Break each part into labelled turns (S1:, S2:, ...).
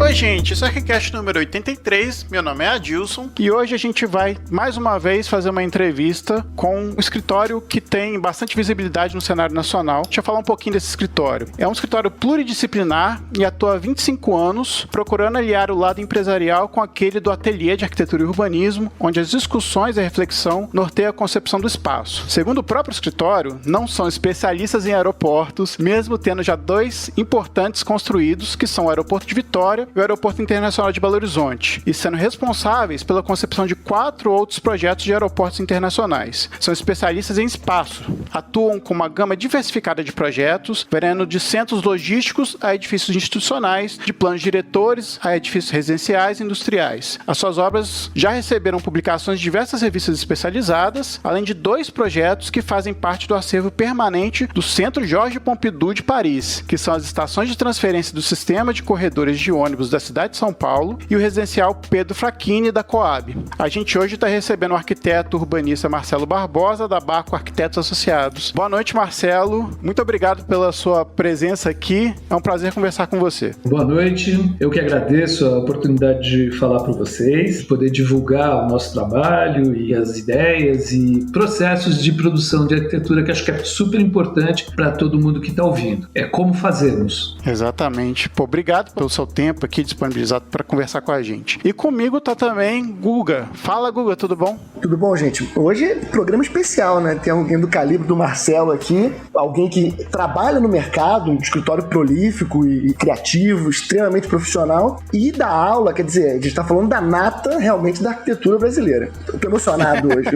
S1: Oi gente, esse é o Arquicast número 83, meu nome é Adilson e hoje a gente vai mais uma vez fazer uma entrevista com um escritório que tem bastante visibilidade no cenário nacional. Deixa eu falar um pouquinho desse escritório. É um escritório pluridisciplinar e atua há 25 anos procurando aliar o lado empresarial com aquele do ateliê de arquitetura e urbanismo, onde as discussões e a reflexão norteiam a concepção do espaço. Segundo o próprio escritório, não são especialistas em aeroportos, mesmo tendo já dois importantes construídos, que são o Aeroporto de Vitória e o Aeroporto Internacional de Belo Horizonte, e sendo responsáveis pela concepção de 4 outros projetos de aeroportos internacionais. São especialistas em espaço, atuam com uma gama diversificada de projetos, variando de centros logísticos a edifícios institucionais, de planos diretores a edifícios residenciais e industriais. As suas obras já receberam publicações de diversas revistas especializadas, além de 2 projetos que fazem parte do acervo permanente do Centro Georges Pompidou de Paris, que são as estações de transferência do sistema de corredores de ônibus da cidade de São Paulo e o residencial Pedro Fracchini da Coab. A gente hoje está recebendo o arquiteto urbanista Marcelo Barbosa, da Baco Arquitetos Associados. Boa noite, Marcelo. Muito obrigado pela sua presença aqui. É um prazer conversar com você.
S2: Boa noite. Eu que agradeço a oportunidade de falar para vocês, poder divulgar o nosso trabalho e as ideias e processos de produção de arquitetura, que acho que é super importante para todo mundo que está ouvindo. É como fazermos.
S1: Exatamente. Pô, obrigado pelo seu tempo aqui disponibilizado para conversar com a gente. E comigo tá também Guga. Fala, Guga, tudo bom?
S3: Tudo bom, gente? Hoje é programa especial, né? Tem alguém do calibre do Marcelo aqui, alguém que trabalha no mercado, um escritório prolífico e criativo, extremamente profissional, e dá aula, quer dizer, a gente tá falando da nata realmente da arquitetura brasileira. Eu tô emocionado hoje.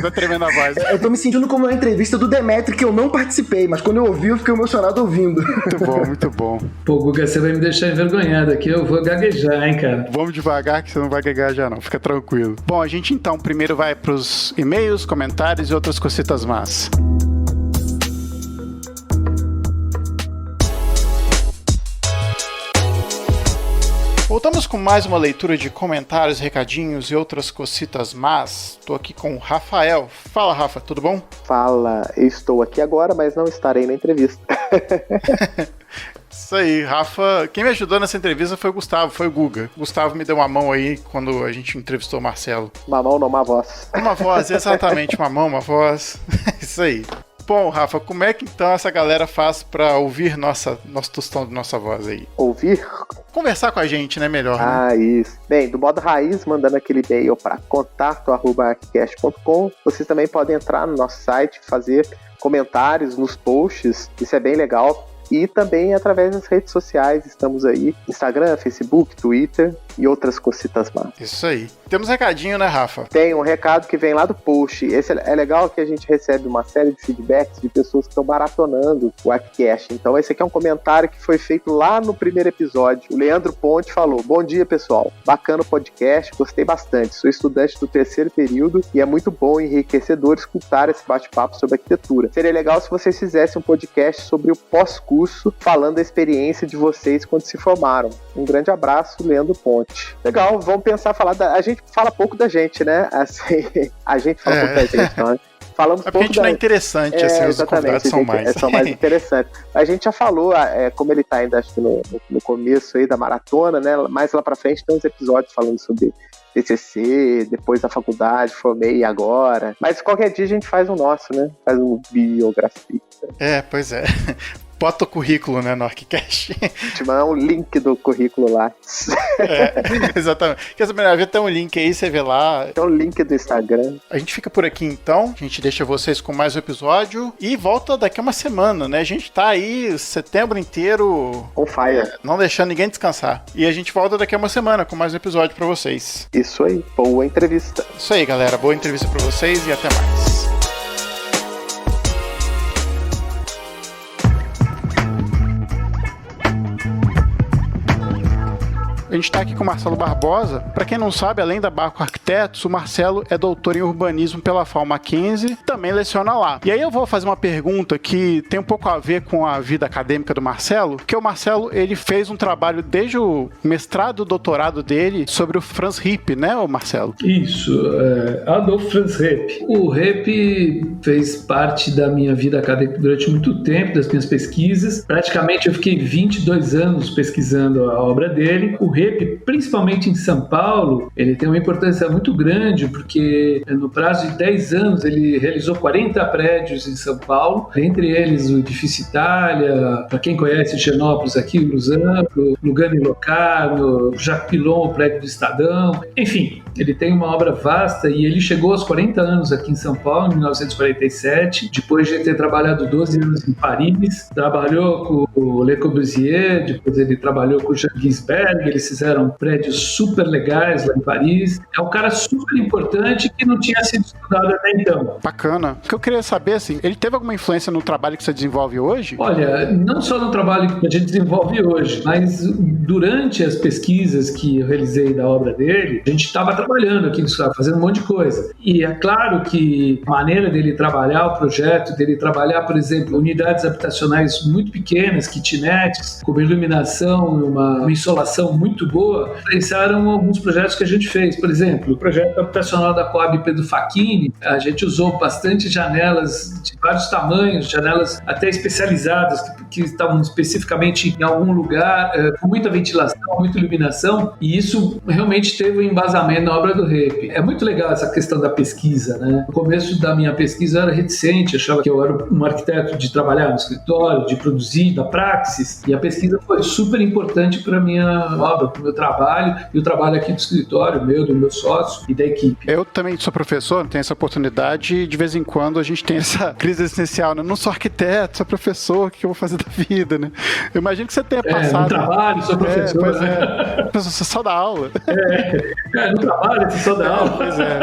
S1: Tá tremendo a voz.
S3: Eu tô me sentindo como uma entrevista do Demetri, que eu não participei, mas quando eu ouvi, eu fiquei emocionado ouvindo.
S1: Muito bom, muito bom.
S2: Pô, Guga, você vai me deixar envergonhado aqui, eu vou gaguejar, hein, cara?
S1: Vamos devagar que você não vai gaguejar não, fica tranquilo. Bom, a gente então primeiro vai pros e-mails, comentários e outras cositas más. Voltamos com mais uma leitura de comentários, recadinhos e outras cositas más. Estou aqui com o Rafael. Fala, Rafa, tudo bom?
S4: Fala, eu estou aqui agora, mas não estarei na entrevista.
S1: Isso aí, Rafa. Quem me ajudou nessa entrevista foi o Gustavo, foi o Guga. O Gustavo me deu uma mão aí quando a gente entrevistou o Marcelo.
S4: Uma mão, não uma voz.
S1: Uma voz, exatamente, uma mão, uma voz. Isso aí. Bom, Rafa, como é que então essa galera faz pra ouvir nosso tostão de nossa voz aí?
S4: Ouvir?
S1: Conversar com a gente, né, melhor.
S4: Ah, né? Isso. Bem, do modo raiz, mandando aquele e-mail para contato@arquicast.com. Vocês também podem entrar no nosso site, fazer comentários nos posts, isso é bem legal. E também através das redes sociais, estamos aí, Instagram, Facebook, Twitter e outras cositas más.
S1: Isso aí. Temos um recadinho, né, Rafa?
S4: Tem um recado que vem lá do post. Esse é legal que a gente recebe uma série de feedbacks de pessoas que estão maratonando o Arquicast. Então esse aqui é um comentário que foi feito lá no primeiro episódio. O Leandro Ponte falou: bom dia, pessoal. Bacana o podcast, gostei bastante. Sou estudante do 3º período e é muito bom e enriquecedor escutar esse bate-papo sobre arquitetura. Seria legal se vocês fizessem um podcast sobre o pós-curso, falando da experiência de vocês quando se formaram. Um grande abraço, Leandro Ponte. Legal, vamos pensar, a gente fala pouco da gente, né? Assim, a gente fala pouco da gente, não é? Falamos
S1: porque a gente não é interessante, assim, os convidados são mais.
S4: São mais interessantes. A gente já falou, como ele tá ainda, acho que no começo aí da maratona, né? Mais lá pra frente tem uns episódios falando sobre TCC, depois da faculdade, formei agora. Mas qualquer dia a gente faz o nosso, né? Faz um biografia.
S1: Pois é. Bota o currículo, né, no Arquicast.
S4: Te mandar um link do currículo lá.
S1: Exatamente. Quer saber, vai ter um link aí, você vê lá.
S4: Tem um link do Instagram.
S1: A gente fica por aqui então, a gente deixa vocês com mais um episódio e volta daqui a uma semana, né? A gente tá aí setembro inteiro
S4: on fire,
S1: não deixando ninguém descansar. E a gente volta daqui a uma semana com mais um episódio pra vocês.
S4: Isso aí, boa entrevista.
S1: Isso aí, galera, boa entrevista pra vocês e até mais. A gente está aqui com o Marcelo Barbosa. Para quem não sabe, além da Barco Arquitetos, o Marcelo é doutor em urbanismo pela FAO Mackenzie, também leciona lá. E aí eu vou fazer uma pergunta que tem um pouco a ver com a vida acadêmica do Marcelo, que o Marcelo, ele fez um trabalho desde o mestrado, o doutorado dele sobre o Franz Ripp, né, o Marcelo?
S2: Isso, Adolf Franz Ripp. O Ripp fez parte da minha vida acadêmica durante muito tempo, das minhas pesquisas. Praticamente eu fiquei 22 anos pesquisando a obra dele. O Ripp, principalmente em São Paulo, ele tem uma importância muito grande, porque no prazo de 10 anos ele realizou 40 prédios em São Paulo, entre eles o Edifício Itália, para quem conhece Higienópolis aqui, o Lugano e Locarno, o Jacques Pilon, o prédio do Estadão, enfim, ele tem uma obra vasta e ele chegou aos 40 anos aqui em São Paulo, em 1947, depois de ter trabalhado 12 anos em Paris, trabalhou com o Le Corbusier, depois ele trabalhou com o Jean Ginsberg, eles fizeram prédios super legais lá em Paris. É um cara super importante que não tinha sido estudado até então.
S1: Bacana. O que eu queria saber, assim, ele teve alguma influência no trabalho que você desenvolve hoje?
S2: Olha, não só no trabalho que a gente desenvolve hoje, mas durante as pesquisas que eu realizei da obra dele, a gente estava trabalhando aqui, fazendo um monte de coisa. E é claro que a maneira dele trabalhar o projeto, dele trabalhar, por exemplo, unidades habitacionais muito pequenas, kitnets, com uma iluminação e uma insolação muito boa, influenciaram alguns projetos que a gente fez. Por exemplo, o projeto habitacional da Coab Pedro Facchini, a gente usou bastante janelas de vários tamanhos, janelas até especializadas, que estavam especificamente em algum lugar, com muita ventilação, muita iluminação, e isso realmente teve um embasamento na obra do Ripp. É muito legal essa questão da pesquisa, né? No começo da minha pesquisa eu era reticente, achava que eu era um arquiteto de trabalhar no escritório, de produzir, da praxis, e a pesquisa foi super importante para a minha obra, para o meu trabalho, e o trabalho aqui do escritório, do meu sócio e da equipe.
S1: Eu também sou professor, tenho essa oportunidade, e de vez em quando a gente tem essa crise existencial, né? Não sou arquiteto, sou professor, o que eu vou fazer da vida, né? Eu imagino que você tenha passado...
S2: No trabalho, sou professor.
S1: Pois é. Você só dá aula.
S2: No trabalho, você só dá aula.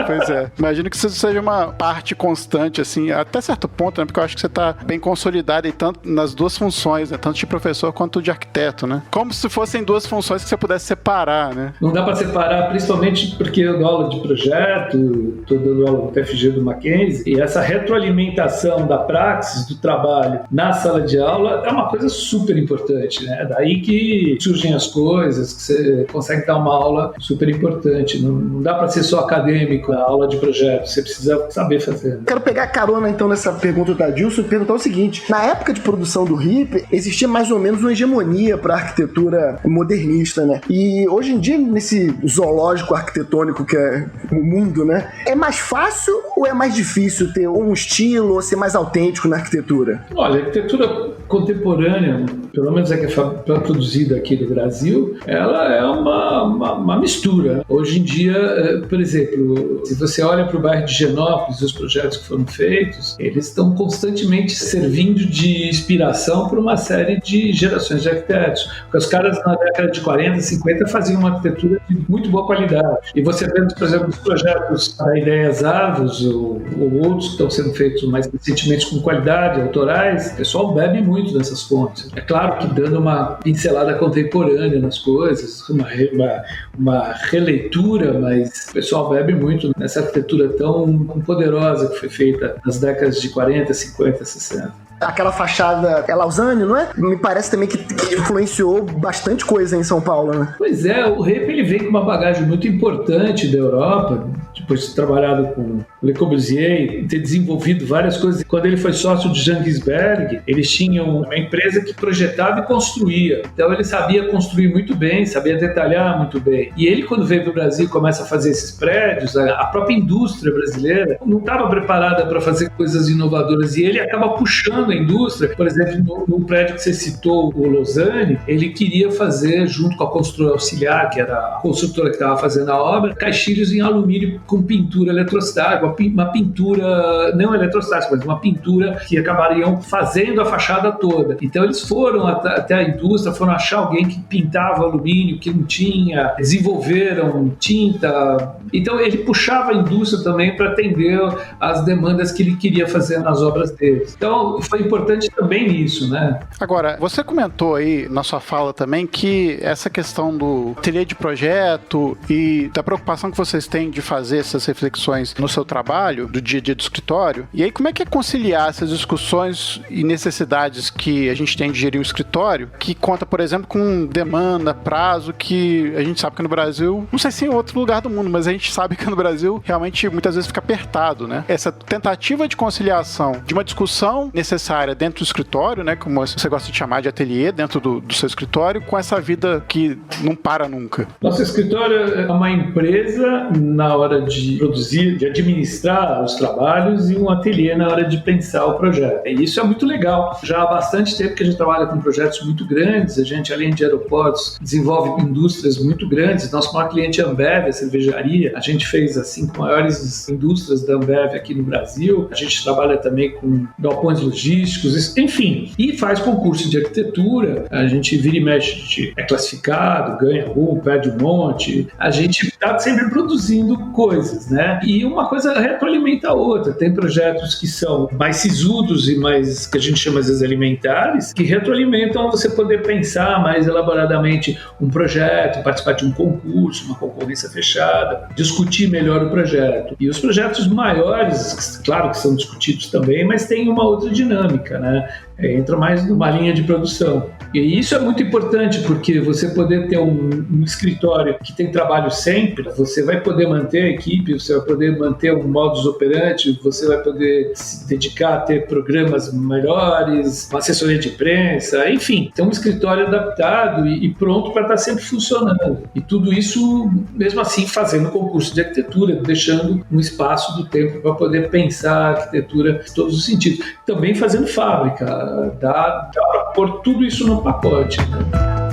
S1: Pois é. Imagino que isso seja uma parte constante, assim, até certo ponto, né? Porque eu acho que você está bem consolidado e tanto nas duas funções, né? Tanto de professor quanto de arquiteto, né? Como se fossem duas funções que você pudesse separar, né?
S2: Não dá para separar, principalmente porque eu dou aula de projeto, estou dando aula no TFG do Mackenzie, e essa retroalimentação da praxis, do trabalho na sala de aula é uma coisa super importante, né? Daí que surgem as coisas, que você consegue dar uma aula super importante. Não dá para ser só acadêmico a aula de projeto, você precisa saber fazer. Né?
S3: Quero pegar carona então nessa pergunta da Dilson e perguntar o seguinte: na época de produção do Ripp, existia mais ou menos uma hegemonia para a arquitetura modernista, né? E hoje em dia, nesse zoológico arquitetônico que é o mundo, né? É mais fácil ou é mais difícil ter um estilo ou ser mais autêntico na arquitetura?
S2: Olha, a arquitetura contemporânea, pelo menos a que é produzida aqui no Brasil, ela é uma mistura. Hoje em dia, por exemplo, se você olha para o bairro de Higienópolis e os projetos que foram feitos, eles estão constantemente servindo de inspiração para uma série de gerações de arquitetos. Porque os caras na década de 40, 50 faziam uma arquitetura de muito boa qualidade. E você vê, por exemplo, os projetos da Ideias Árvores ou outros que estão sendo feitos mais recentemente com qualidade, autorais, o pessoal bebe muito dessas fontes. É claro que dando uma pincelada contemporânea nas coisas, uma releitura, mas o pessoal bebe muito nessa arquitetura tão poderosa que foi feita nas décadas de 40, 50, 60.
S3: Aquela fachada é Lausanne, não é? Me parece também que influenciou bastante coisa em São Paulo, né?
S2: Pois é, o Ripp ele vem com uma bagagem muito importante da Europa, depois de ter trabalhado com Le Corbusier e ter desenvolvido várias coisas. Quando ele foi sócio de Jean Ginsberg, eles tinham uma empresa que projetava e construía. Então ele sabia construir muito bem, sabia detalhar muito bem. E ele, quando veio para o Brasil e começa a fazer esses prédios, a própria indústria brasileira não estava preparada para fazer coisas inovadoras, e ele acaba puxando a indústria. Por exemplo, no prédio que você citou, o Lausanne, ele queria fazer, junto com a construtora auxiliar, que era a construtora que estava fazendo a obra, caixilhos em alumínio com pintura eletrostática, uma pintura, não eletrostática, mas uma pintura que acabariam fazendo a fachada toda. Então eles foram até a indústria, foram achar alguém que pintava alumínio, que não tinha, desenvolveram tinta. Então ele puxava a indústria também para atender as demandas que ele queria fazer nas obras dele. Então foi importante também nisso, né?
S1: Agora, você comentou aí na sua fala também que essa questão do ateliê de projeto e da preocupação que vocês têm de fazer essas reflexões no seu trabalho, do dia a dia do escritório, e aí como é que é conciliar essas discussões e necessidades que a gente tem de gerir o escritório, que conta, por exemplo, com demanda, prazo, que a gente sabe que no Brasil, não sei se em outro lugar do mundo, mas a gente sabe que no Brasil realmente muitas vezes fica apertado, né? Essa tentativa de conciliação de uma discussão necessária dentro do escritório, né, como você gosta de chamar de ateliê, dentro do seu escritório, com essa vida que não para nunca.
S2: Nosso escritório é uma empresa na hora de produzir, de administrar os trabalhos, e um ateliê na hora de pensar o projeto. E isso é muito legal. Já há bastante tempo que a gente trabalha com projetos muito grandes. A gente, além de aeroportos, desenvolve indústrias muito grandes. Nosso maior cliente é a Ambev, a cervejaria. A gente fez as 5 maiores indústrias da Ambev aqui no Brasil. A gente trabalha também com galpões logísticos, enfim. E faz concurso de arquitetura. A gente vira e mexe, é classificado, ganha perde um monte. A gente está sempre produzindo coisas, né? E uma coisa retroalimenta a outra. Tem projetos que são mais sisudos e mais, que a gente chama às vezes alimentares, que retroalimentam você poder pensar mais elaboradamente um projeto, participar de um concurso, uma concorrência fechada, discutir melhor o projeto. E os projetos maiores, claro que são discutidos também, mas tem uma outra dinâmica, né? Entra mais numa linha de produção. E isso é muito importante, porque você poder ter um escritório que tem trabalho sempre, você vai poder manter a equipe, você vai poder manter um modus operandi, você vai poder se dedicar a ter programas melhores, uma assessoria de imprensa, enfim, ter um escritório adaptado e pronto para estar sempre funcionando. E tudo isso, mesmo assim, fazendo concurso de arquitetura, deixando um espaço do tempo para poder pensar a arquitetura em todos os sentidos. Também fazendo fábrica, dá para pôr tudo isso no pacote, né?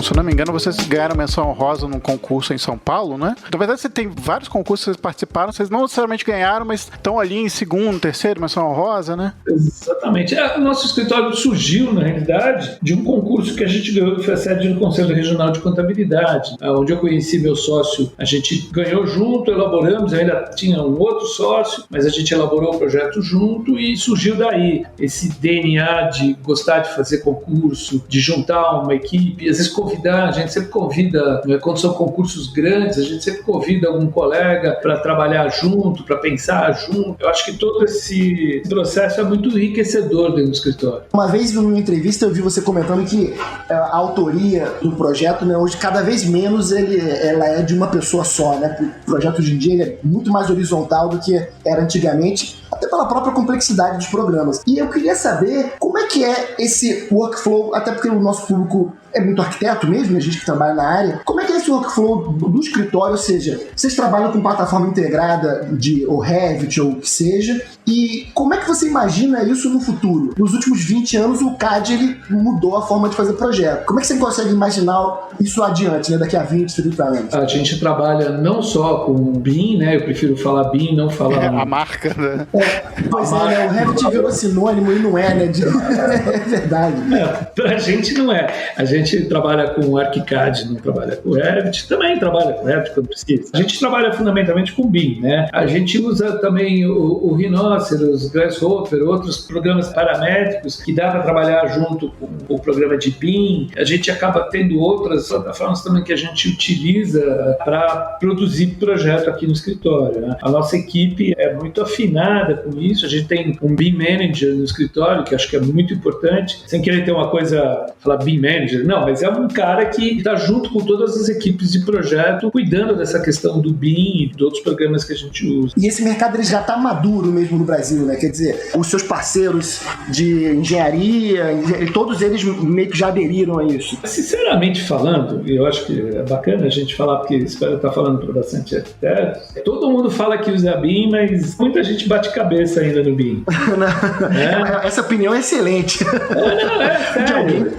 S1: Se eu não me engano, vocês ganharam menção honrosa num concurso em São Paulo, né? Na verdade, você tem vários concursos que vocês participaram, vocês não necessariamente ganharam, mas estão ali em segundo, terceiro, menção honrosa, né?
S2: Exatamente. O nosso escritório surgiu, na realidade, de um concurso que a gente ganhou, que foi a sede do Conselho Regional de Contabilidade, onde eu conheci meu sócio. A gente ganhou junto, elaboramos, ainda tinha um outro sócio, mas a gente elaborou o projeto junto e surgiu daí esse DNA de gostar de fazer concurso, de juntar uma equipe, às vezes a gente sempre convida, quando são concursos grandes, a gente sempre convida algum colega para trabalhar junto, para pensar junto. Eu acho que todo esse processo é muito enriquecedor dentro do escritório.
S3: Uma vez, numa entrevista, eu vi você comentando que a autoria do projeto, né, hoje, cada vez menos ela é de uma pessoa só, né? O projeto hoje em dia é muito mais horizontal do que era antigamente, até pela própria complexidade dos programas. E eu queria saber como é que é esse workflow, até porque o nosso público é muito arquiteto mesmo, a gente que trabalha na área. Como é que é esse workflow do escritório? Ou seja, vocês trabalham com plataforma integrada ou Revit ou o que seja, e como é que você imagina isso no futuro? Nos últimos 20 anos o CAD ele mudou a forma de fazer projeto. Como é que você consegue imaginar isso adiante, né, daqui a 20, 30 anos?
S2: A gente trabalha não só com BIM, né? Eu prefiro falar BIM, não falar...
S1: a marca, né?
S3: Pois é, né? O Revit virou sinônimo e não é, né? É verdade.
S2: Pra gente não é. A gente trabalha com ArchiCAD, não trabalha com Revit, também trabalha com Revit quando precisa. A gente trabalha fundamentalmente com BIM, né? A gente usa também o Rhinoceros, Grasshopper, outros programas paramétricos que dá para trabalhar junto com o programa de BIM. A gente acaba tendo outras plataformas também que a gente utiliza para produzir projeto aqui no escritório, né? A nossa equipe é muito afinada com isso. A gente tem um BIM Manager no escritório, que acho que é muito importante, sem querer ter uma coisa, falar BIM Manager, não, mas é um cara que está junto com todas as equipes de projeto, cuidando dessa questão do BIM e de outros programas que a gente usa.
S3: E esse mercado ele já está maduro mesmo no Brasil, né? Quer dizer, os seus parceiros de engenharia, todos eles meio que já aderiram a isso.
S2: Sinceramente falando, eu acho que é bacana a gente falar, porque espero estar falando para bastante arquitetos, todo mundo fala que usa BIM, mas muita gente bate cabeça cabeça ainda no BIM.
S3: Essa opinião é excelente.
S2: Sério.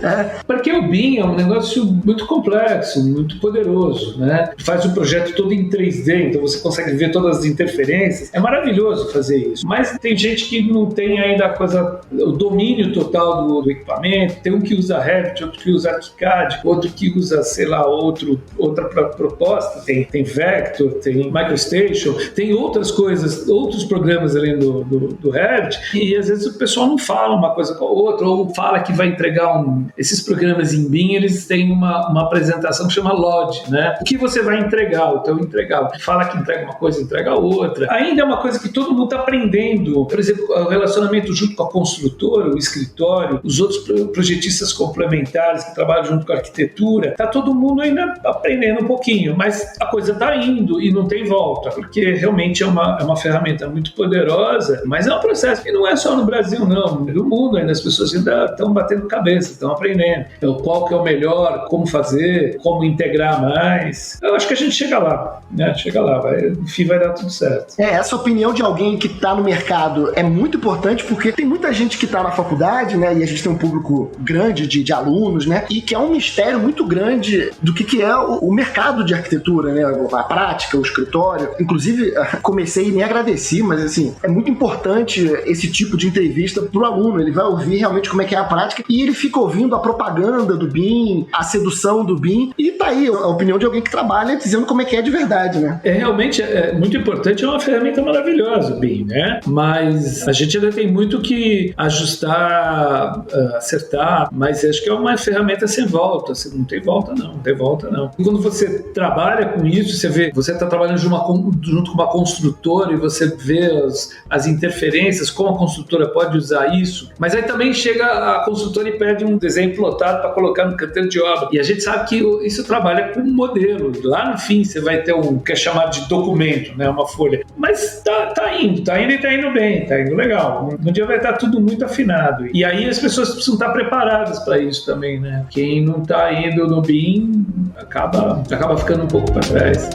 S2: Porque o BIM é um negócio muito complexo, muito poderoso, né? Faz o projeto todo em 3D, então você consegue ver todas as interferências. É maravilhoso fazer isso. Mas tem gente que não tem ainda o domínio total do equipamento. Tem um que usa Revit, outro que usa ArchiCAD, outro que usa, sei lá, outra proposta. Tem Vector, tem MicroStation, tem outras coisas, outros programas além do Revit, e às vezes o pessoal não fala uma coisa com a outra, ou fala que vai entregar esses programas em BIM, eles têm uma apresentação que chama LOD, né? O que você vai entregar, o teu entregável. Fala que entrega uma coisa, entrega outra. Ainda é uma coisa que todo mundo está aprendendo. Por exemplo, o relacionamento junto com a construtora, o escritório, os outros projetistas complementares que trabalham junto com a arquitetura, está todo mundo ainda aprendendo um pouquinho, mas a coisa está indo e não tem volta, porque realmente é uma ferramenta muito poderosa, mas é um processo que não é só no Brasil, não. No mundo ainda as pessoas ainda estão batendo cabeça, estão aprendendo. Então, qual que é o melhor, como fazer, como integrar mais. Eu acho que a gente chega lá, né? Chega lá, no fim vai dar tudo certo.
S3: Essa opinião de alguém que está no mercado é muito importante, porque tem muita gente que está na faculdade, né? E a gente tem um público grande de alunos, né? E que é um mistério muito grande do que é o mercado de arquitetura, né? A prática, o escritório. Inclusive, comecei e nem agradeci, mas assim, é muito importante esse tipo de entrevista pro aluno. Ele vai ouvir realmente como é que é a prática e ele fica ouvindo a propaganda do BIM, a sedução do BIM, e tá aí a opinião de alguém que trabalha dizendo como é que é de verdade, né?
S2: Realmente é muito importante, é uma ferramenta maravilhosa o BIM, né? Mas a gente ainda tem muito que ajustar, acertar, mas acho que é uma ferramenta sem volta. Não tem volta não. E quando você trabalha com isso, você está trabalhando junto com uma construtora e você vê as interferências, como a construtora pode usar isso, mas aí também chega a construtora e pede um desenho plotado para colocar no canteiro de obra. E a gente sabe que isso trabalha com um modelo. Lá no fim você vai ter que é chamado de documento, né? Uma folha. Mas tá indo e tá indo bem, tá indo legal. Um dia vai estar tudo muito afinado. E aí as pessoas precisam estar preparadas para isso também, né? Quem não tá indo no BIM acaba ficando um pouco para trás.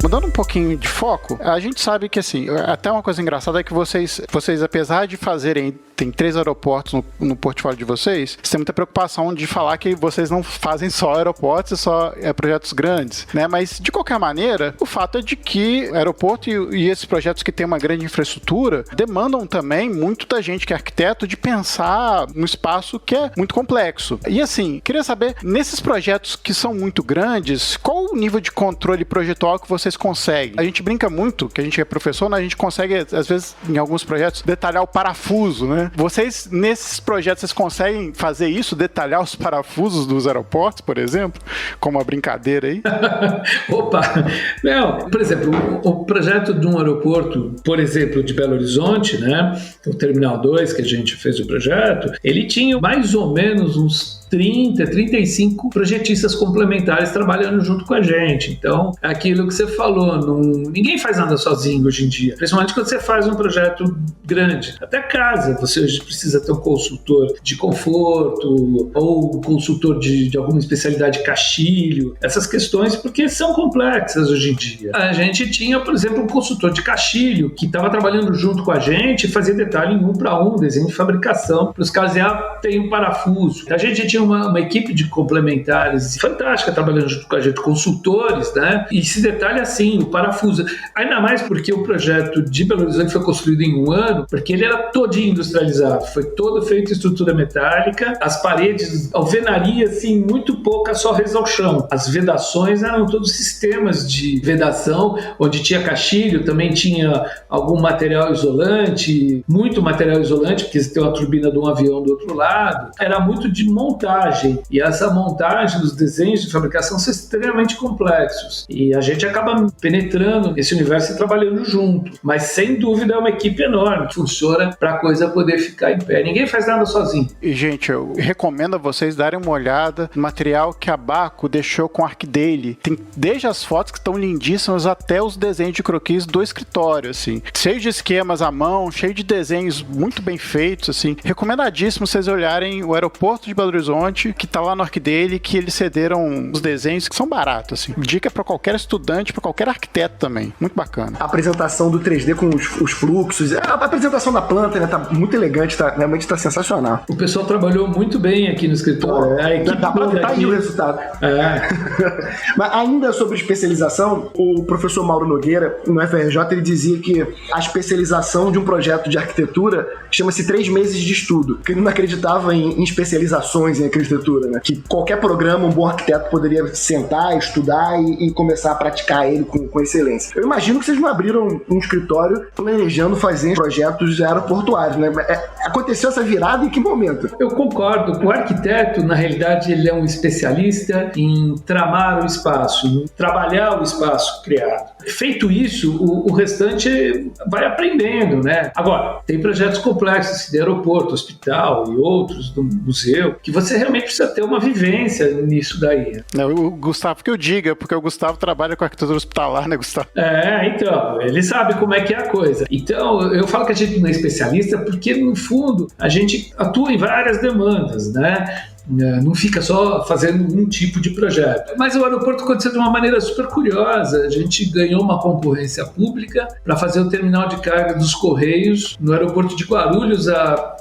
S1: Mudando um pouquinho de foco, a gente sabe que, assim, até uma coisa engraçada é que vocês apesar de fazerem, tem 3 aeroportos no portfólio de vocês têm muita preocupação de falar que vocês não fazem só aeroportos e só projetos grandes, né? Mas, de qualquer maneira, o fato é de que o aeroporto e esses projetos que têm uma grande infraestrutura demandam também muito da gente que é arquiteto de pensar num espaço que é muito complexo. E, assim, queria saber, nesses projetos que são muito grandes, qual o nível de controle projetual que vocês conseguem? A gente brinca muito, que a gente é professor, né? A gente consegue, às vezes, em alguns projetos, detalhar o parafuso, né? Vocês, nesses projetos, vocês conseguem fazer isso? Detalhar os parafusos dos aeroportos, por exemplo? Como uma brincadeira aí?
S2: Opa! Não, por exemplo, o projeto de um aeroporto, por exemplo, de Belo Horizonte, né? O Terminal 2, que a gente fez o projeto, ele tinha mais ou menos uns 35 projetistas complementares trabalhando junto com a gente. Então, aquilo que você falou, ninguém faz nada sozinho hoje em dia, principalmente quando você faz um projeto grande. Até casa, você precisa ter um consultor de conforto ou um consultor de alguma especialidade caixilho, essas questões, porque são complexas hoje em dia. A gente tinha, por exemplo, um consultor de caixilho que estava trabalhando junto com a gente e fazia detalhe em 1 para 1, desenho de fabricação, para os casos tem um parafuso. A gente tinha uma equipe de complementares fantástica trabalhando junto com a gente, consultores, né? E se detalhe assim, o parafuso. Ainda mais porque o projeto de Belo Horizonte foi construído em 1 ano, porque ele era todinho industrializado, foi todo feito em estrutura metálica, as paredes, alvenaria, assim, muito pouca, só reza ao chão. As vedações eram todos sistemas de vedação, onde tinha caixilho, também tinha algum material isolante, muito material isolante, porque você tem uma turbina de um avião do outro lado. Era muito de montagem, e essa montagem, os desenhos de fabricação são extremamente complexos, e a gente acaba penetrando nesse universo e trabalhando junto, mas sem dúvida é uma equipe enorme que funciona para a coisa poder ficar em pé. Ninguém faz nada sozinho.
S1: E, gente, eu recomendo a vocês darem uma olhada no material que a Baco deixou com o ArcDaily. Tem desde as fotos que estão lindíssimas até os desenhos de croquis do escritório, assim, cheio de esquemas à mão, cheio de desenhos muito bem feitos, assim, recomendadíssimo vocês olharem o aeroporto de Belo Horizonte fonte que tá lá no arquivo dele, que eles cederam os desenhos que são baratos, assim. Dica para qualquer estudante, para qualquer arquiteto também. Muito bacana.
S3: A apresentação do 3D com os fluxos, a apresentação da planta, né, tá muito elegante, realmente tá sensacional.
S2: O pessoal trabalhou muito bem aqui no escritório. A equipe
S3: dá pra ver aí o resultado. Mas ainda sobre especialização, o professor Mauro Nogueira, no FRJ, ele dizia que a especialização de um projeto de arquitetura chama-se 3 meses de estudo, porque ele não acreditava em especializações em arquitetura, né? Que qualquer programa, um bom arquiteto poderia sentar, estudar e começar a praticar ele com excelência. Eu imagino que vocês não abriram um escritório planejando fazer projetos aeroportuários, né? Aconteceu essa virada em que momento?
S2: Eu concordo. O arquiteto, na realidade, ele é um especialista em tramar o espaço, em trabalhar o espaço criado. Feito isso, o restante vai aprendendo, né? Agora, tem projetos complexos de aeroporto, hospital e outros do museu, que você realmente precisa ter uma vivência nisso daí.
S1: O Gustavo que eu diga, porque o Gustavo trabalha com arquitetura hospitalar, né, Gustavo?
S2: Então, ele sabe como é que é a coisa. Então, eu falo que a gente não é especialista porque, no fundo, a gente atua em várias demandas, né? Não fica só fazendo um tipo de projeto. Mas o aeroporto aconteceu de uma maneira super curiosa. A gente ganhou uma concorrência pública para fazer o terminal de carga dos Correios no aeroporto de Guarulhos há,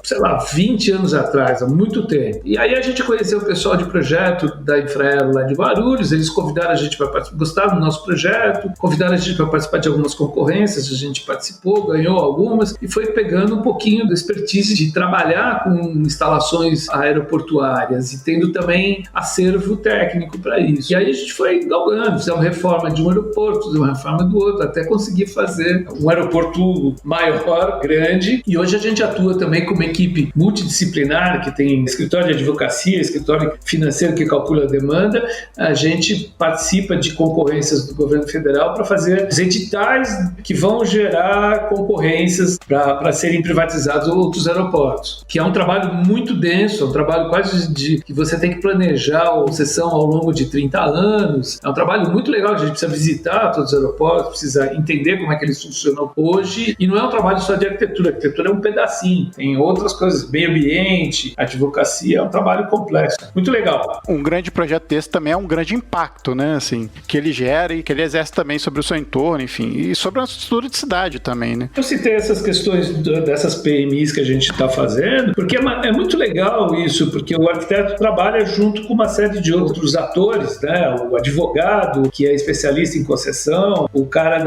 S2: 20 anos atrás, há muito tempo. E aí a gente conheceu o pessoal de projeto da Infraero lá de Guarulhos, eles convidaram a gente para participar, gostaram do nosso projeto, convidaram a gente para participar de algumas concorrências, a gente participou, ganhou algumas e foi pegando um pouquinho da expertise de trabalhar com instalações aeroportuárias e tendo também acervo técnico para isso. E aí a gente foi galgando, fizemos reforma de um aeroporto, fizemos reforma do outro, até conseguir fazer um aeroporto maior, grande. E hoje a gente atua também com uma equipe multidisciplinar, que tem escritório de advocacia, escritório financeiro que calcula a demanda. A gente participa de concorrências do governo federal para fazer os editais que vão gerar concorrências para serem privatizados outros aeroportos, que é um trabalho muito denso, é um trabalho quase que você tem que planejar a sessão ao longo de 30 anos. É um trabalho muito legal, a gente precisa visitar todos os aeroportos, precisa entender como é que eles funcionam hoje, e não é um trabalho só de arquitetura. A arquitetura é um pedacinho, tem outras coisas, meio ambiente, advocacia, é um trabalho complexo. Muito legal.
S1: Um grande projeto desse também é um grande impacto, né, assim, que ele gera e que ele exerce também sobre o seu entorno, enfim, e sobre a estrutura de cidade também, né?
S2: Eu citei essas questões dessas PMIs que a gente está fazendo, porque é muito legal isso, porque o arquiteto trabalha junto com uma série de outros atores, né? O advogado, que é especialista em concessão, o cara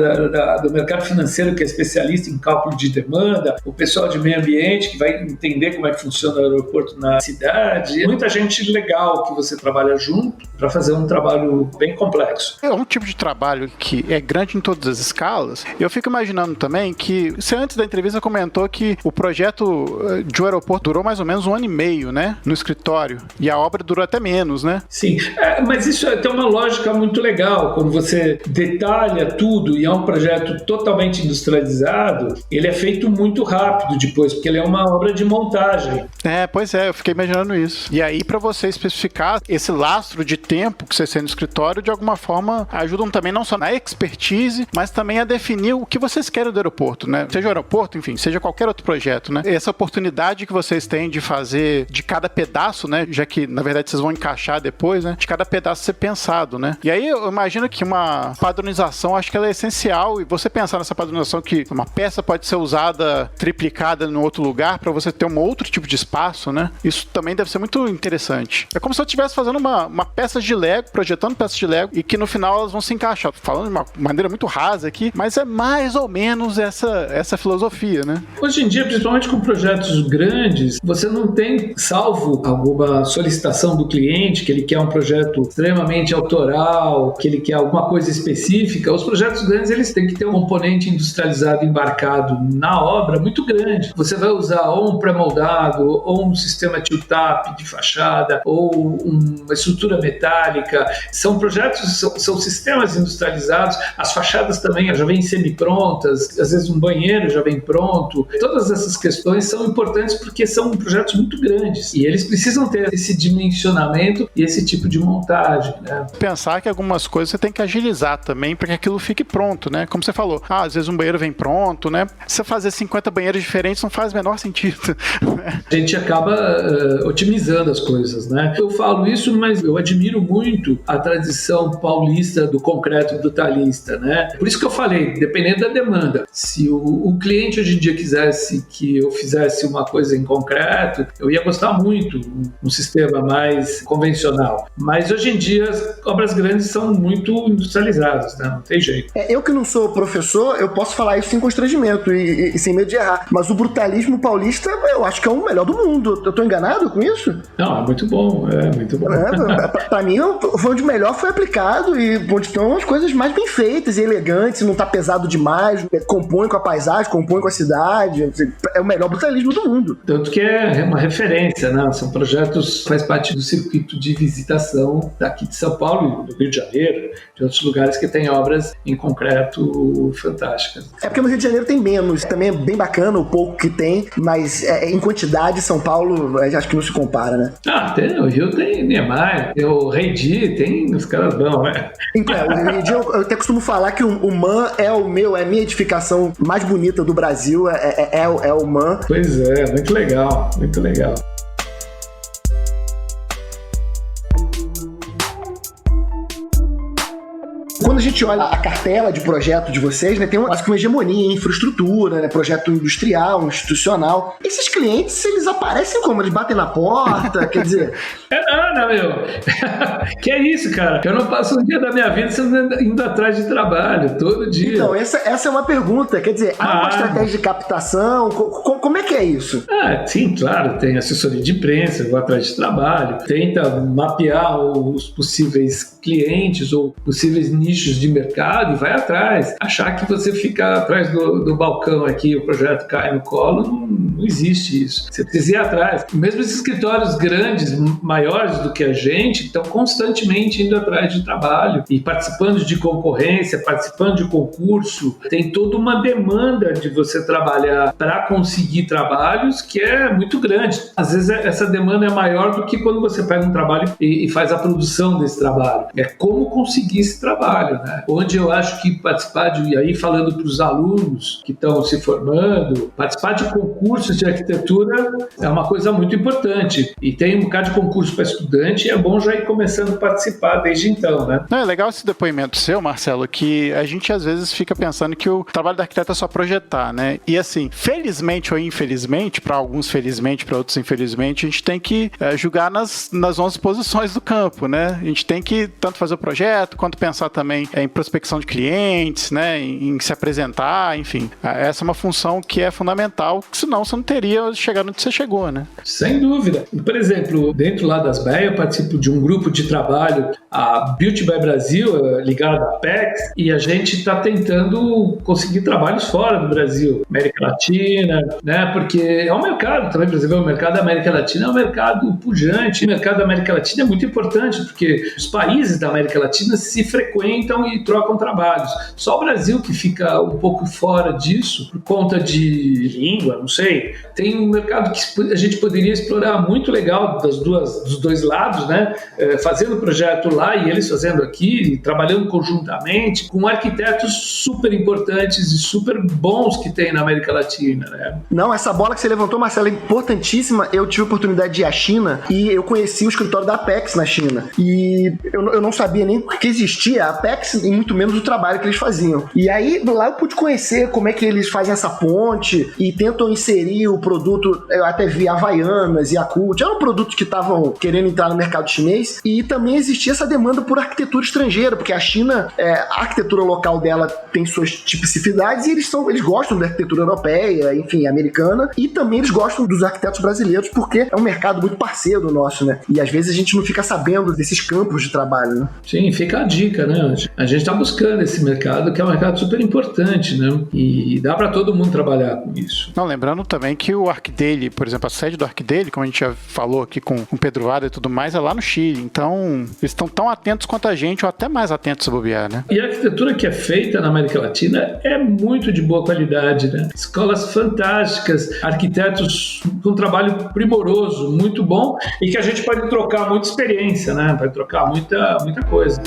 S2: do mercado financeiro, que é especialista em cálculo de demanda, o pessoal de meio ambiente, que vai entender como é que funciona o aeroporto na cidade. Muita gente legal que você trabalha junto para fazer um trabalho bem complexo.
S1: É um tipo de trabalho que é grande em todas as escalas. Eu fico imaginando também que você antes da entrevista comentou que o projeto de um aeroporto durou mais ou menos 1 ano e meio, né? No escritório. E a obra durou até menos, né?
S2: Sim, mas isso tem uma lógica muito legal. Quando você detalha tudo e é um projeto totalmente industrializado, ele é feito muito rápido depois, porque ele é uma obra de montagem.
S1: Pois é, eu fiquei imaginando isso. E aí, para você especificar esse lastro de tempo que você tem no escritório, de alguma forma, ajudam também não só na expertise, mas também a definir o que vocês querem do aeroporto, né? Seja o aeroporto, enfim, seja qualquer outro projeto, né? Essa oportunidade que vocês têm de fazer de cada pedaço, né? Já que, na verdade, vocês vão encaixar depois, né? De cada pedaço ser pensado, né? E aí, eu imagino que uma padronização, acho que ela é essencial, e você pensar nessa padronização que uma peça pode ser usada, triplicada em outro lugar, para você ter um outro tipo de espaço, né? Isso também deve ser muito interessante. É como se eu estivesse fazendo uma peça de Lego, projetando peças de Lego, e que no final elas vão se encaixar. Falando de uma maneira muito rasa aqui, mas é mais ou menos essa filosofia, né?
S2: Hoje em dia, principalmente com projetos grandes, você não tem, salvo alguma solicitação do cliente, que ele quer um projeto extremamente autoral, que ele quer alguma coisa específica, os projetos grandes eles têm que ter um componente industrializado embarcado na obra muito grande. Você vai usar ou um pré-moldado, ou um sistema tilt-up de fachada, ou uma estrutura metálica. São projetos, são sistemas industrializados. As fachadas também já vêm semi-prontas, às vezes um banheiro já vem pronto. Todas essas questões são importantes porque são projetos muito grandes e eles precisam ter fazer esse dimensionamento e esse tipo de montagem, né?
S1: Pensar que algumas coisas você tem que agilizar também para que aquilo fique pronto, né? Como você falou, às vezes um banheiro vem pronto, né? Se você fazer 50 banheiros diferentes não faz o menor sentido.
S2: A gente acaba otimizando as coisas, né? Eu falo isso, mas eu admiro muito a tradição paulista do concreto brutalista, né? Por isso que eu falei, dependendo da demanda. Se o cliente hoje em dia quisesse que eu fizesse uma coisa em concreto, eu ia gostar muito um sistema mais convencional. Mas hoje em dia as obras grandes são muito industrializadas, né? Não tem jeito.
S3: Eu que não sou professor, eu posso falar isso sem constrangimento e sem medo de errar. Mas o brutalismo paulista, eu acho que é o melhor do mundo. Eu tô enganado com isso?
S2: Não, é muito bom.
S3: Pra mim, foi onde melhor foi aplicado e onde estão as coisas mais bem feitas e elegantes, não tá pesado demais, compõe com a paisagem, compõe com a cidade. É o melhor brutalismo do mundo.
S2: Tanto que é uma referência, né? São projetos, faz parte do circuito de visitação daqui de São Paulo, do Rio de Janeiro, de outros lugares que tem obras em concreto fantásticas.
S3: É porque no Rio de Janeiro tem menos, também é bem bacana o pouco que tem, mas em quantidade São Paulo acho que não se compara, né?
S2: O Rio tem Niemeyer, tem o Reidi, tem os caras bons, né?
S3: O Reidi, eu até costumo falar que o MAN é a minha edificação mais bonita do Brasil, é o MAN.
S2: Pois é, muito legal, muito legal.
S3: Quando a gente olha a cartela de projeto de vocês, né, tem uma hegemonia em infraestrutura, né, projeto industrial, institucional. Esses clientes, eles aparecem como? Eles batem na porta, quer dizer...
S2: Não, meu. Que é isso, cara? Eu não passo um dia da minha vida indo atrás de trabalho, todo dia.
S3: Então, essa é uma pergunta, quer dizer, há uma estratégia de captação? Como é que é isso?
S2: Sim, claro, tem assessoria de imprensa, eu vou atrás de trabalho, tenta mapear os possíveis clientes ou possíveis nichos de mercado e vai atrás. Achar que você fica atrás do balcão aqui e o projeto cai no colo, não existe isso. Você precisa ir atrás. Mesmo esses escritórios grandes, maiores do que a gente, estão constantemente indo atrás de trabalho e participando de concorrência, participando de concurso. Tem toda uma demanda de você trabalhar para conseguir trabalhos que é muito grande. Às vezes essa demanda é maior do que quando você pega um trabalho e faz a produção desse trabalho. É como conseguir esse trabalho, né? Onde eu acho que participar e aí falando para os alunos que estão se formando, participar de concursos de arquitetura é uma coisa muito importante. E tem um bocado de concurso para estudante e é bom já ir começando a participar desde então, né?
S1: É legal esse depoimento seu, Marcelo, que a gente às vezes fica pensando que o trabalho do arquiteto é só projetar, né? E assim, felizmente ou infelizmente, para alguns felizmente, para outros infelizmente, a gente tem que julgar nas 11 posições do campo, né? A gente tem que tanto fazer o projeto, quanto pensar também em prospecção de clientes, né? Em se apresentar, enfim. Essa é uma função que é fundamental, senão você não teria chegado onde você chegou, né?
S2: Sem dúvida. Por exemplo, dentro lá das BEA, eu participo de um grupo de trabalho, a Beauty by Brasil, ligada à Apex, e a gente está tentando conseguir trabalhos fora do Brasil, América Latina, né? Porque é um mercado também, por exemplo, o mercado da América Latina é um mercado pujante. O mercado da América Latina é muito importante, porque os países da América Latina se frequentam e trocam trabalhos. Só o Brasil que fica um pouco fora disso, por conta de língua, não sei. Tem um mercado que a gente poderia explorar muito legal dos dois lados, né? Fazendo projeto lá e eles fazendo aqui, trabalhando conjuntamente, com arquitetos super importantes e super bons que tem na América Latina, né?
S3: Não, essa bola que você levantou, Marcelo, é importantíssima. Eu tive a oportunidade de ir à China e eu conheci o escritório da Apex na China. E eu não sabia nem que existia a Apex e muito menos o trabalho que eles faziam. E aí, lá eu pude conhecer como é que eles fazem essa ponte e tentam inserir o produto, eu até vi Havaianas e Yakult, eram produtos que estavam querendo entrar no mercado chinês, e também existia essa demanda por arquitetura estrangeira, porque a China, a arquitetura local dela tem suas tipicidades e eles gostam da arquitetura europeia, enfim, americana, e também eles gostam dos arquitetos brasileiros, porque é um mercado muito parceiro nosso, né? E às vezes a gente não fica sabendo desses campos de trabalho, né?
S2: Sim, fica a dica, né? hoje. A gente está buscando esse mercado, que é um mercado super importante, né? E dá para todo mundo trabalhar com isso.
S1: Não, lembrando também que o ArcDaily, por exemplo, a sede do ArcDaily, como a gente já falou aqui com o Pedro Vada e tudo mais, é lá no Chile. Então, eles estão tão atentos quanto a gente, ou até mais atentos a bobear, né?
S2: E a arquitetura que é feita na América Latina é muito de boa qualidade, né? Escolas fantásticas, arquitetos com um trabalho primoroso, muito bom, e que a gente pode trocar muita experiência, né? Pode trocar muita coisa.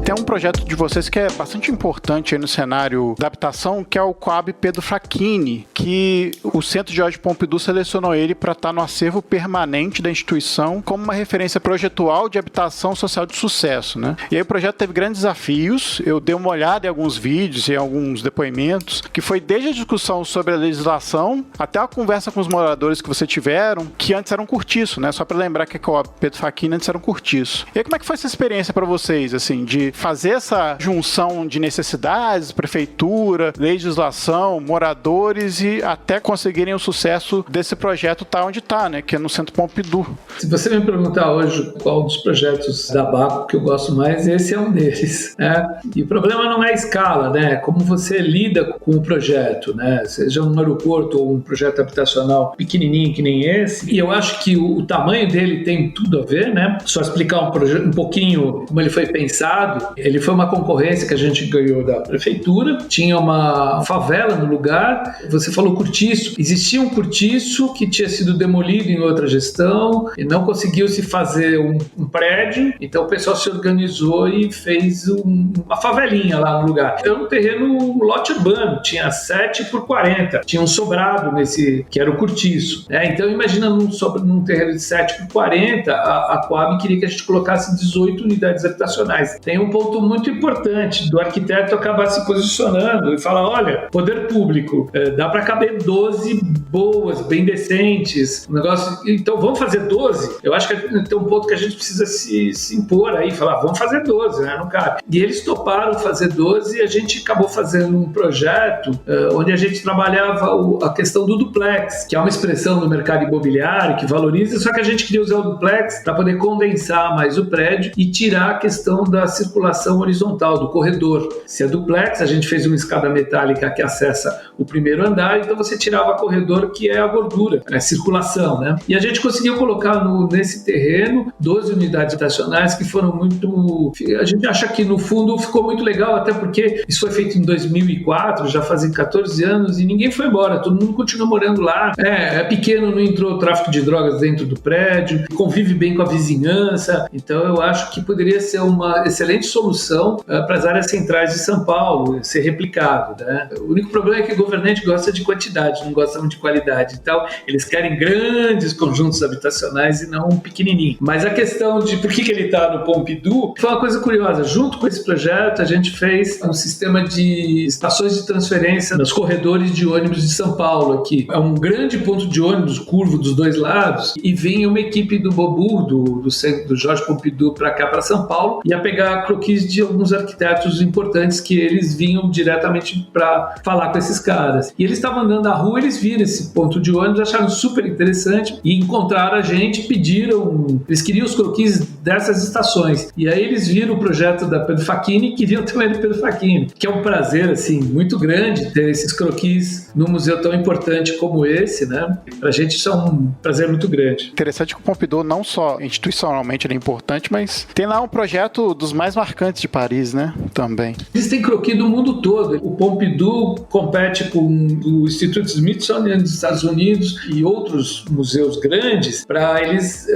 S1: Tem um projeto de vocês que é bastante importante aí no cenário da habitação, que é o Coab Pedro Facchini, que o Centro Jorge Pompidou selecionou ele para estar no acervo permanente da instituição como uma referência projetual de habitação social de sucesso, né? E aí o projeto teve grandes desafios, eu dei uma olhada em alguns vídeos e alguns depoimentos, que foi desde a discussão sobre a legislação até a conversa com os moradores que você tiveram, que antes era um cortiço, né? Só para lembrar que a Coab Pedro Facchini antes era um cortiço. E aí como é que foi essa experiência para vocês, assim, de fazer essa junção de necessidades, prefeitura, legislação, moradores e até conseguirem o sucesso desse projeto tá onde tá, né? Que é no Centro Pompidou.
S2: Se você me perguntar hoje qual dos projetos da Baco que eu gosto mais, esse é um deles, né? E o problema não é a escala, né? Como você lida com o projeto, né? Seja um aeroporto ou um projeto habitacional pequenininho que nem esse. E eu acho que o tamanho dele tem tudo a ver, né? Só explicar um pouquinho como ele foi pensado. Ele foi uma concorrência que a gente ganhou da prefeitura, tinha uma favela no lugar, você falou cortiço, existia um cortiço que tinha sido demolido em outra gestão e não conseguiu se fazer um prédio, então o pessoal se organizou e fez uma favelinha lá no lugar. Era um terreno lote urbano, tinha 7 por 40, tinha um sobrado nesse, que era o cortiço, né? Então imagina num terreno de 7 por 40, a Coab queria que a gente colocasse 18 unidades habitacionais. Tem um ponto muito importante do arquiteto acabar se posicionando e falar, olha, poder público, dá para caber 12 boas, bem decentes, um negócio, então vamos fazer 12? Eu acho que tem um ponto que a gente precisa se impor aí, falar, vamos fazer 12, né? Não cabe. E eles toparam fazer 12 e a gente acabou fazendo um projeto onde a gente trabalhava a questão do duplex, que é uma expressão no mercado imobiliário que valoriza, só que a gente queria usar o duplex para poder condensar mais o prédio e tirar a questão da circulação horizontal, do corredor. Se é duplex, a gente fez uma escada metálica que acessa o primeiro andar, então você tirava corredor, que é a gordura, a circulação, né? E a gente conseguiu colocar nesse terreno 12 unidades habitacionais que foram muito... A gente acha que no fundo ficou muito legal, até porque isso foi feito em 2004, já fazem 14 anos e ninguém foi embora, todo mundo continua morando lá. É pequeno, não entrou tráfico de drogas dentro do prédio, convive bem com a vizinhança, então eu acho que poderia ser uma excelente solução para as áreas centrais de São Paulo, ser replicado, né? O único problema é que o governante gosta de quantidade, não gosta muito de qualidade. Então, eles querem grandes conjuntos habitacionais e não um pequenininho. Mas a questão de por que ele está no Pompidou foi uma coisa curiosa. Junto com esse projeto, a gente fez um sistema de estações de transferência nos corredores de ônibus de São Paulo aqui. É um grande ponto de ônibus curvo dos dois lados e vinha uma equipe do Bobu, do centro do Jorge Pompidou, para cá, para São Paulo, ia pegar croquis de alguns arquitetos importantes que eles vinham diretamente para falar com esses caras. E eles estavam andando na rua, eles viram esse ponto de ônibus, acharam super interessante e encontraram a gente, pediram, eles queriam os croquis dessas estações. E aí eles viram o projeto da Pedro Facchini e queriam também do Pedro Facchini, que é um prazer, assim, muito grande ter esses croquis num museu tão importante como esse, né? Pra gente isso é um prazer muito grande.
S1: Interessante que o Pompidou não só institucionalmente ele é importante, mas tem lá um projeto dos mais marcantes de Paris, né? Também.
S2: Existem croquis do mundo todo. O Pompidou compete com o Instituto Smithsonian dos Estados Unidos e outros museus grandes para eles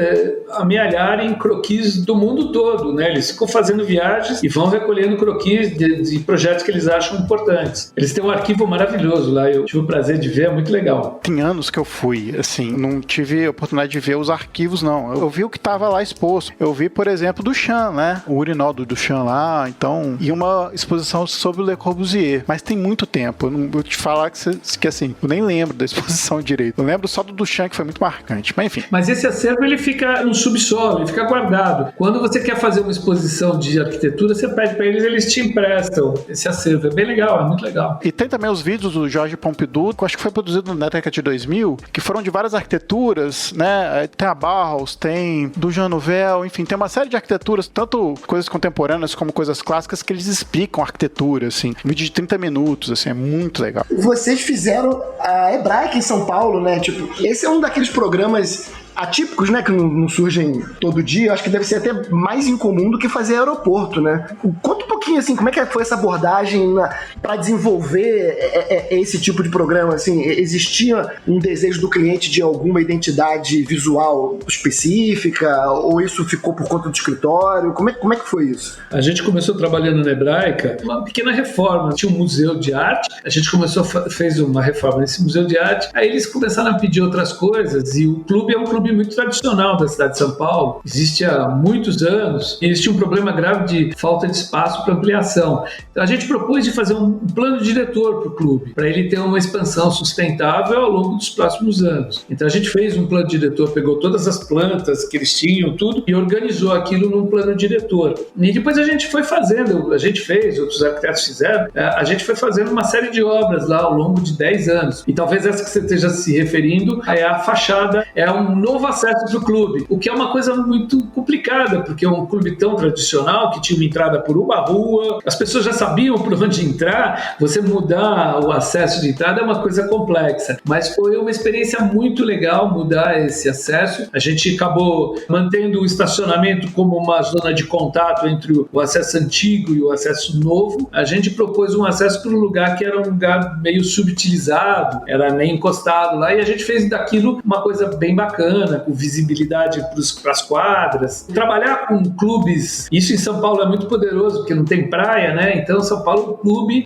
S2: amealharem croquis do mundo todo, né? Eles ficam fazendo viagens e vão recolhendo croquis de projetos que eles acham importantes. Eles têm um arquivo maravilhoso lá, eu tive o prazer de ver, é muito legal.
S1: Tem anos que eu fui, assim, não tive a oportunidade de ver os arquivos, não. Eu vi o que estava lá exposto. Eu vi, por exemplo, do Duchamp, né? O urinol do Duchamp lá, então, e uma exposição sobre o Le Corbusier, mas tem muito tempo, eu não vou te falar que assim, eu nem lembro da exposição direito, eu lembro só do Duchamp, que foi muito marcante, mas enfim.
S2: Mas esse acervo, ele fica no subsolo, ele fica guardado. Quando você quer fazer uma exposição de arquitetura, você pede para eles te emprestam esse acervo, é bem legal, é muito legal.
S1: E tem também os vídeos do Georges Pompidou, que eu acho que foi produzido na década de 2000, que foram de várias arquiteturas, né, tem a Bauhaus, tem do Jean Nouvel, enfim, tem uma série de arquiteturas, tanto coisas contemporâneas como coisas clássicas, que eles explicam a arquitetura, assim, um vídeo de 30 minutos, assim, é muito legal.
S3: Vocês fizeram a Hebraica em São Paulo, né? Tipo, esse é um daqueles programas atípicos, né, que não surgem todo dia. Eu acho que deve ser até mais incomum do que fazer aeroporto, né? Conta um pouquinho, assim, como é que foi essa abordagem para desenvolver esse tipo de programa, assim? Existia um desejo do cliente de alguma identidade visual específica, ou isso ficou por conta do escritório? Como é que foi isso?
S2: A gente começou trabalhando na Hebraica, uma pequena reforma, tinha um museu de arte, a gente fez uma reforma nesse museu de arte, aí eles começaram a pedir outras coisas, e o clube é um clube muito tradicional da cidade de São Paulo, existe há muitos anos, e eles tinham um problema grave de falta de espaço para ampliação. Então a gente propôs de fazer um plano diretor para o clube, para ele ter uma expansão sustentável ao longo dos próximos anos. Então a gente fez um plano diretor, pegou todas as plantas que eles tinham, tudo, e organizou aquilo num plano diretor. E depois a gente foi fazendo, a gente fez, outros arquitetos fizeram, a gente foi fazendo uma série de obras lá ao longo de 10 anos. E talvez essa que você esteja se referindo é a fachada, é um novo acesso para o clube, o que é uma coisa muito complicada, porque é um clube tão tradicional que tinha uma entrada por uma rua, as pessoas já sabiam por onde entrar, você mudar o acesso de entrada é uma coisa complexa, mas foi uma experiência muito legal mudar esse acesso. A gente acabou mantendo o estacionamento como uma zona de contato entre o acesso antigo e o acesso novo. A gente propôs um acesso para um lugar que era um lugar meio subutilizado, era nem encostado lá, e a gente fez daquilo uma coisa bem bacana, com visibilidade para as quadras. Trabalhar com clubes, isso em São Paulo é muito poderoso, porque não tem praia, né? Então São Paulo,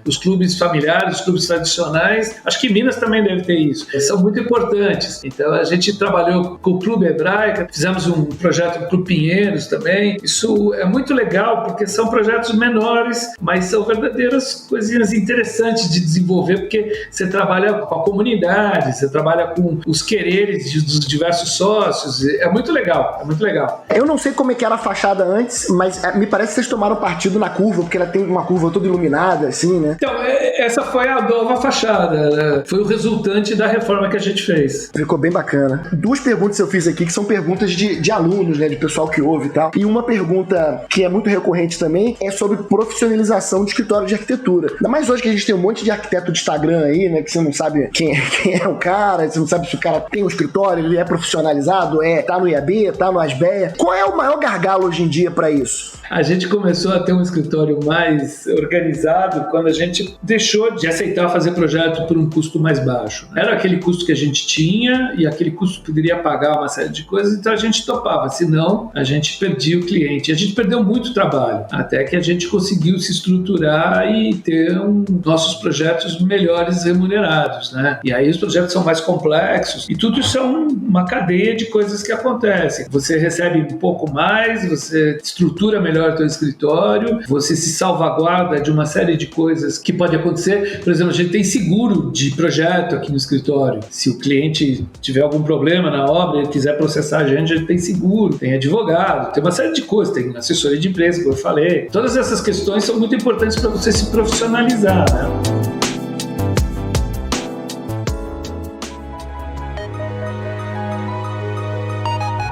S2: os clubes familiares, os clubes tradicionais, acho que Minas também deve ter isso, são muito importantes. Então a gente trabalhou com o Clube Hebraica, fizemos um projeto com o Clube Pinheiros também. Isso é muito legal, porque são projetos menores, mas são verdadeiras coisinhas interessantes de desenvolver, porque você trabalha com a comunidade, você trabalha com os quereres dos diversos sócios, é muito legal, é muito legal.
S3: Eu não sei como é que era a fachada antes, mas me parece que vocês tomaram partido na curva, porque ela tem uma curva toda iluminada, assim, né?
S2: Então, essa foi a nova fachada, né? Foi o resultante da reforma que a gente fez.
S3: Ficou bem bacana. 2 perguntas eu fiz aqui, que são perguntas de alunos, né, de pessoal que ouve e tal, e uma pergunta que é muito recorrente também é sobre profissionalização de escritório de arquitetura. Ainda mais hoje que a gente tem um monte de arquiteto de Instagram aí, né, que você não sabe quem é o cara, você não sabe se o cara tem um escritório, ele é profissionalizado, tá no IAB, tá no ASBEA. Qual é o maior gargalo hoje em dia para isso?
S2: A gente começou a ter um escritório mais organizado quando a gente deixou de aceitar fazer projeto por um custo mais baixo. Era aquele custo que a gente tinha e aquele custo poderia pagar uma série de coisas, então a gente topava, senão a gente perdia o cliente. A gente perdeu muito trabalho, até que a gente conseguiu se estruturar e ter nossos projetos melhores remunerados, né? E aí os projetos são mais complexos e tudo isso é uma cadeia de coisas que acontecem. Você recebe um pouco mais, você estrutura melhor o seu escritório, você se salvaguarda de uma série de coisas que pode acontecer. Por exemplo, a gente tem seguro de projeto aqui no escritório. Se o cliente tiver algum problema na obra, ele quiser processar a gente tem seguro, tem advogado, tem uma série de coisas, tem assessoria de empresa, como eu falei. Todas essas questões são muito importantes para você se profissionalizar, né?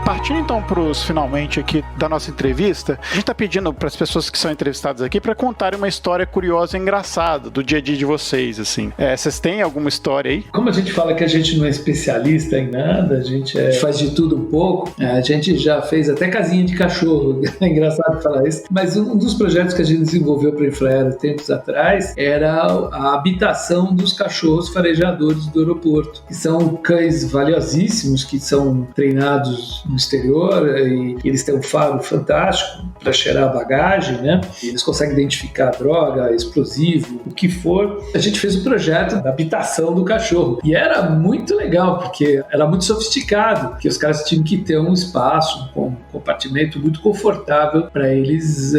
S1: Partindo então para os finalmente aqui da nossa entrevista, a gente está pedindo para as pessoas que são entrevistadas aqui para contarem uma história curiosa e engraçada do dia a dia de vocês, assim. Vocês têm alguma história aí?
S2: Como a gente fala que a gente não é especialista em nada, a gente faz de tudo um pouco, a gente já fez até casinha de cachorro, é engraçado falar isso, mas um dos projetos que a gente desenvolveu para a Infraero tempos atrás era a habitação dos cachorros farejadores do aeroporto, que são cães valiosíssimos, que são treinados no exterior e eles têm um faro fantástico para cheirar a bagagem, né? E eles conseguem identificar droga, explosivo, o que for. A gente fez um projeto da habitação do cachorro e era muito legal, porque era muito sofisticado, que os caras tinham que ter um espaço, um compartimento muito confortável para eles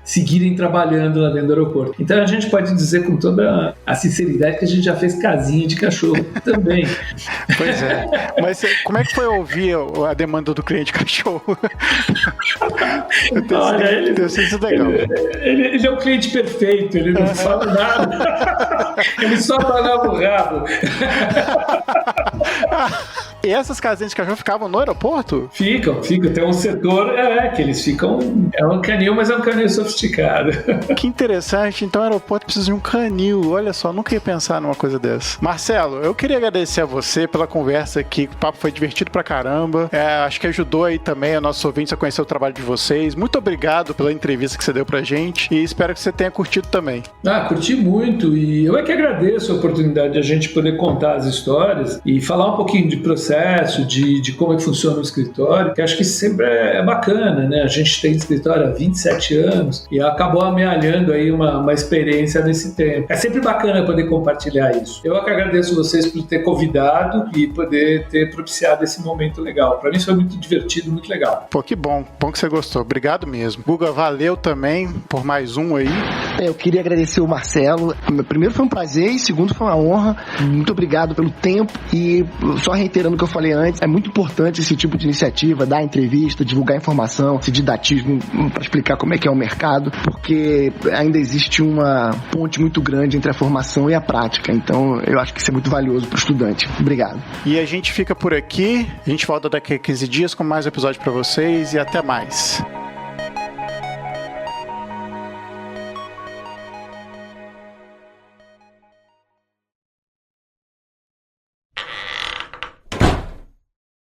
S2: seguirem trabalhando lá dentro do aeroporto. Então a gente pode dizer com toda a sinceridade que a gente já fez casinha de cachorro também.
S1: Pois é. Mas como é que foi ouvir a demanda do cliente cachorro?
S2: Olha, ele é um cliente perfeito, ele não fala nada. Ele só banava o rabo.
S1: E essas casinhas de cachorro ficavam no aeroporto?
S2: Ficam. Tem um setor que eles ficam... É um canil, mas é um canil sofisticado.
S1: Que interessante. Então o aeroporto precisa de um canil. Olha só, nunca ia pensar numa coisa dessa. Marcelo, eu queria agradecer a você pela conversa aqui. O papo foi divertido pra caramba. Acho que ajudou aí também a nossos ouvintes a conhecer o trabalho de vocês. Muito obrigado pela entrevista que você deu pra gente e espero que você tenha curtido também.
S2: Curti muito e eu é que agradeço a oportunidade de a gente poder contar as histórias e falar um pouquinho de processo, de como é que funciona o escritório, que acho que sempre é bacana, né? A gente tem escritório há 27 anos e acabou amealhando aí uma experiência nesse tempo. É sempre bacana poder compartilhar isso. Eu é que agradeço vocês por ter convidado e poder ter propiciado esse momento legal. Para mim isso foi muito divertido, muito legal.
S1: Pô, que bom que você gostou. Obrigado mesmo. Guga, valeu também por mais um aí.
S3: Eu queria agradecer o Marcelo. Primeiro foi um prazer e segundo foi uma honra. Muito obrigado pelo tempo e só reiterando o que eu falei antes, é muito importante esse tipo de iniciativa, dar entrevista, divulgar informação, esse didatismo para explicar como é que é o mercado, porque ainda existe uma ponte muito grande entre a formação e a prática. Então eu acho que isso é muito valioso para o estudante. Obrigado.
S1: E a gente fica por aqui. A gente volta daqui a 15 dias com mais episódio para vocês e até mais.